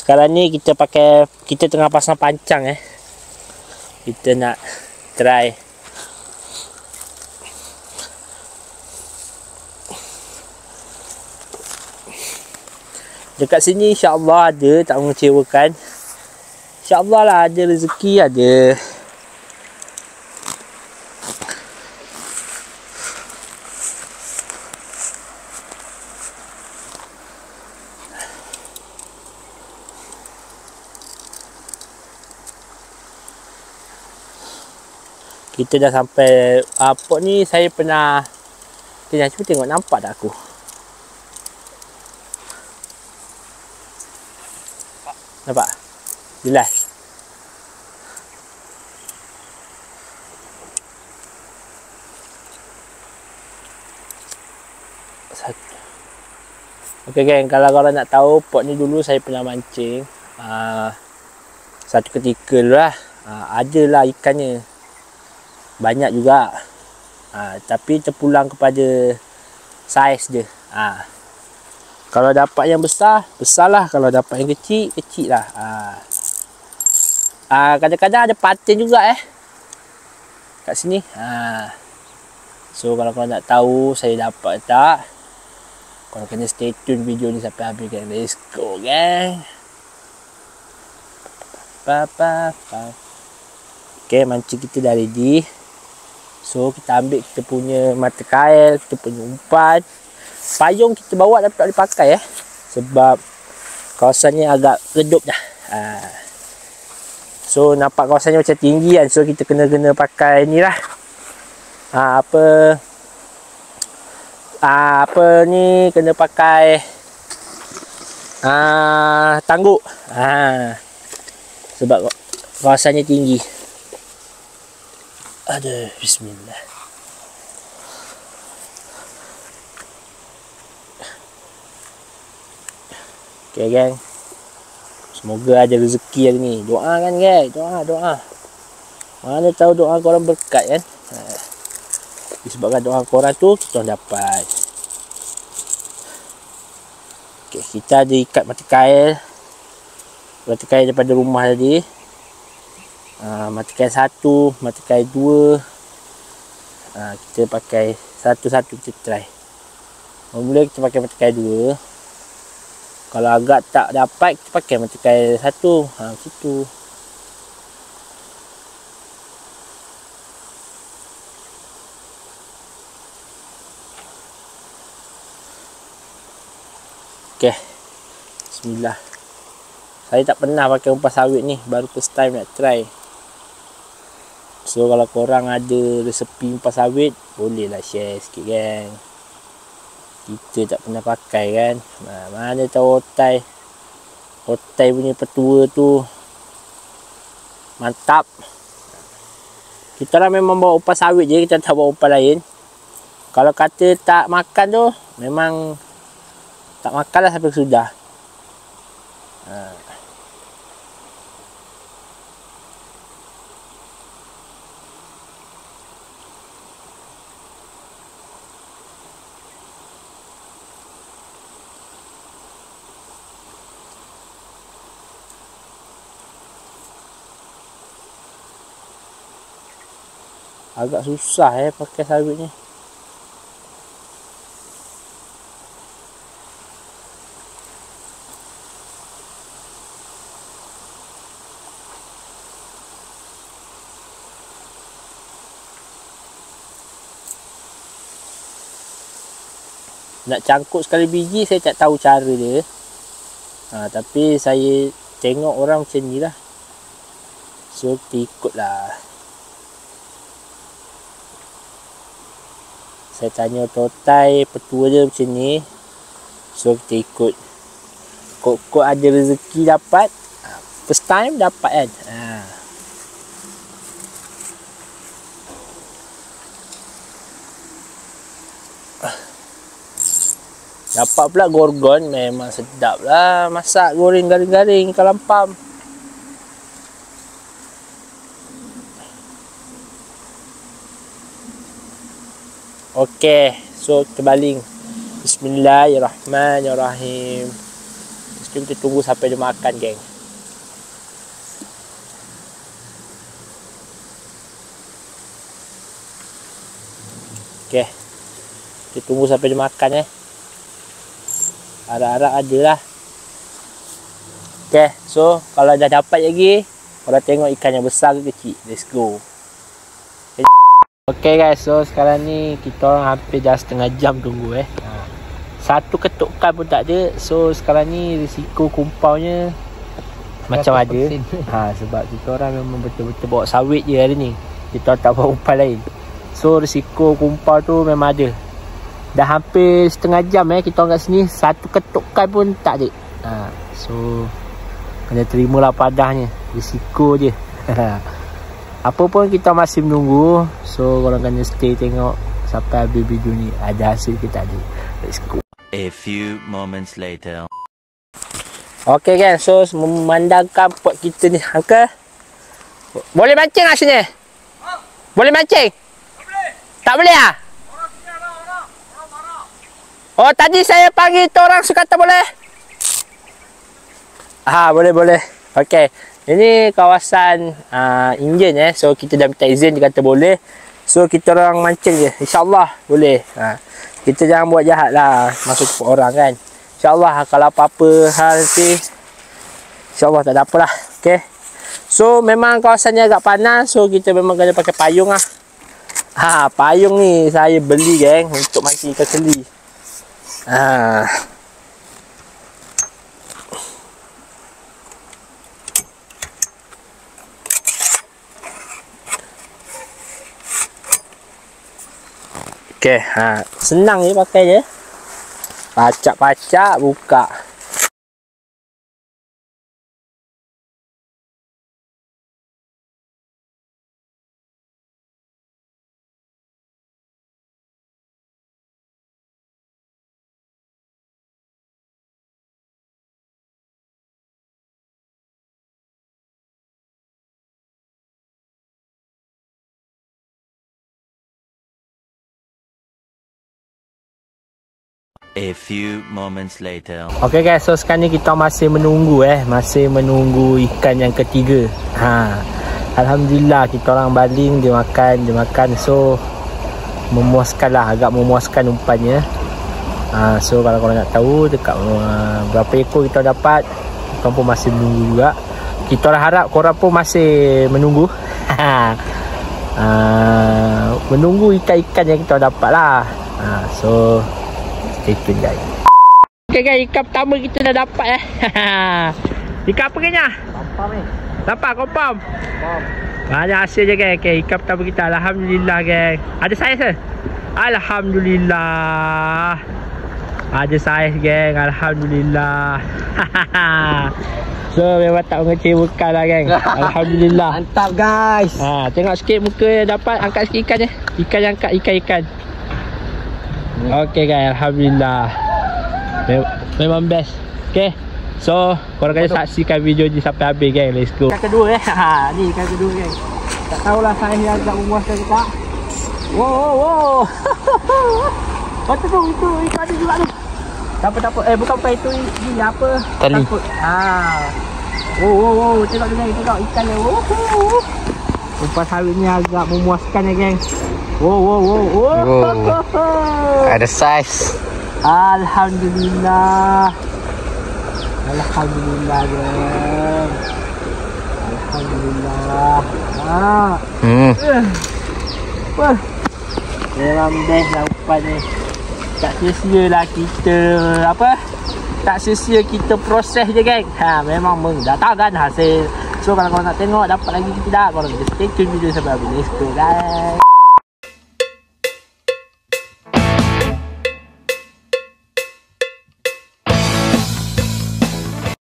Sekarang ni kita tengah pasang pancang Kita nak try dekat sini, insya-Allah ada, tak mengecewakan. Insya-Allah lah ada rezeki, ada. Kita dah sampai port ni. Saya pernah cuba tengok, nampak tak aku? Nampak? Jelas. Okey geng, kalau korang nak tahu, port ni dulu saya pernah mancing. Satu ketika dulu lah. Adalah ikannya. Banyak juga. Tapi terpulang kepada saiz dia. Kalau dapat yang besar, besarlah. Kalau dapat yang kecil, kecil lah. Kadang-kadang ada patin juga kat sini. So kalau korang nak tahu saya dapat tak, korang kena stay tune video ni sampai habis gang. Let's go gang. Okay, mancing kita dah ready. So kita ambil kita punya mata kail, kita punya umpan. Payung kita bawa tapi tak boleh pakai sebab kawasannya agak redup dah. So nampak kawasannya macam tinggi kan. So kita kena pakai ni lah. Apa ni, kena pakai tangguk. Sebab kawasannya tinggi. Aduh, bismillah. Okay gang, semoga ada rezeki hari ni. Doa kan gang, doa. Mana tahu doa korang berkat kan. Disebabkan doa korang tu, kita orang dapat. Okay, kita ada ikat mata kail daripada rumah tadi. Mata kail 1, mata kail 2. Kita pakai satu-satu, kita try. Mula kita pakai mata kail 2. Kalau agak tak dapat, kita pakai mata kail 1. Macam tu. Okay, bismillah. Saya tak pernah pakai umpan sawit ni, baru first time nak try. So kalau korang ada resepi umpan sawit, bolehlah share sikit gang. Kita tak pernah pakai kan. Mana tahu otai punya petua tu mantap. Kita orang memang bawa umpan sawit je, kita tak bawa umpan lain. Kalau kata tak makan tu, memang tak makan lah sampai sudah. Agak susah pakai sawit ni. Nak cangkuk sekali biji saya tak tahu cara dia. Tapi saya tengok orang macam ni lah. So kita ikut lah. Saya tanya totai, petua dia macam ni. So kita ikut. Kok ada rezeki dapat. First time dapat kan. Dapat pula gorgon, memang sedap lah. Masak goreng garing-garing ikan lampam. Okey, so kita baling. Bismillahirrahmanirrahim. kita tunggu sampai dia makan, geng. Okay, kita tunggu sampai dia makan Harap-harap ada lah. Okay, so kalau dah dapat lagi, korang tengok ikan yang besar ke kecil. Let's go. Okay guys, so sekarang ni kita orang hampir dah setengah jam tunggu Satu ketukan pun tak ada. So sekarang ni risiko kumpaunya macam ada sebab kita orang memang betul-betul bawa sawit je hari ni. Kita tak bawa umpan lain. So risiko kumpau tu memang ada. Dah hampir setengah jam kita orang kat sini, satu ketukan pun tak ada. So kena terimalah padahnya. Risiko je. Apa pun kita masih menunggu. So korang kena stay tengok sampai habis video ni. Ada hasil ke tak ada. Let's go. A few moments later. Okay guys, so memandangkan pot kita ni, Uncle, boleh mancing lah sini? Boleh mancing? Tak boleh lah? Oh, tadi saya panggil tu orang suka kata boleh? Boleh. Okay, ini kawasan Indian so kita dah minta izin, dia kata boleh. So kita orang mancing je, InsyaAllah boleh. Kita jangan buat jahat lah masuk ke orang kan. InsyaAllah kalau apa-apa hal nanti, InsyaAllah tak ada apalah. Okay, so memang kawasannya agak panas, so kita memang kena pakai payung lah. Payung ni saya beli, geng, untuk mancing ikan keli. Okay, senang je pakai je. Pacak-pacak buka. A few moments later. Okay guys, so sekarang ni kita masih menunggu masih menunggu ikan yang ketiga. Alhamdulillah kita orang baling, dia makan. So memuaskan lah, agak memuaskan umpannya. So kalau korang nak tahu dekat berapa ekor kita dapat, korang pun masih menunggu juga. Kita orang harap korang pun masih menunggu. Menunggu ikan-ikan yang kita dapat lah. So stay tune guys. Okay guys, ikan pertama kita dah dapat Ikan apa kena? Lampam ni. Dapat confirm? Ada hasil je guys. Okay, ikan pertama kita, alhamdulillah guys. Ada saiz ke? Alhamdulillah. Ada saiz geng, alhamdulillah. So memang tak mengecewakan lah geng. Alhamdulillah. Mantap guys. Tengok sikit muka yang dapat, angkat sikit ikan je. Ikan yang angkat, ikan. Okay guys, alhamdulillah. Memang best. Okay, so korang kena saksikan video ni sampai habis geng. Let's go. Ikan kedua ni ikan kedua geng. Tak tahulah saya ni agak memuaskan ke tak. Wow. Betul tu, itu ikan ada juga tu. Tak apa. Bukan itu, ini apa? Tali. Wow. Tengok geng, tengok ikan dia. Umpan sawit ni agak memuaskan ya geng. Wow. Ada saiz. Alhamdulillah geng. Alhamdulillah. Memang best lah umpan ni. Tak sia-sia lah kita tak sia-sia kita proses je geng. Memang mendatangkan hasil. So kalau korang nak tengok dapat lagi kita dah, korang stay tune video sampai habis. Let's go guys.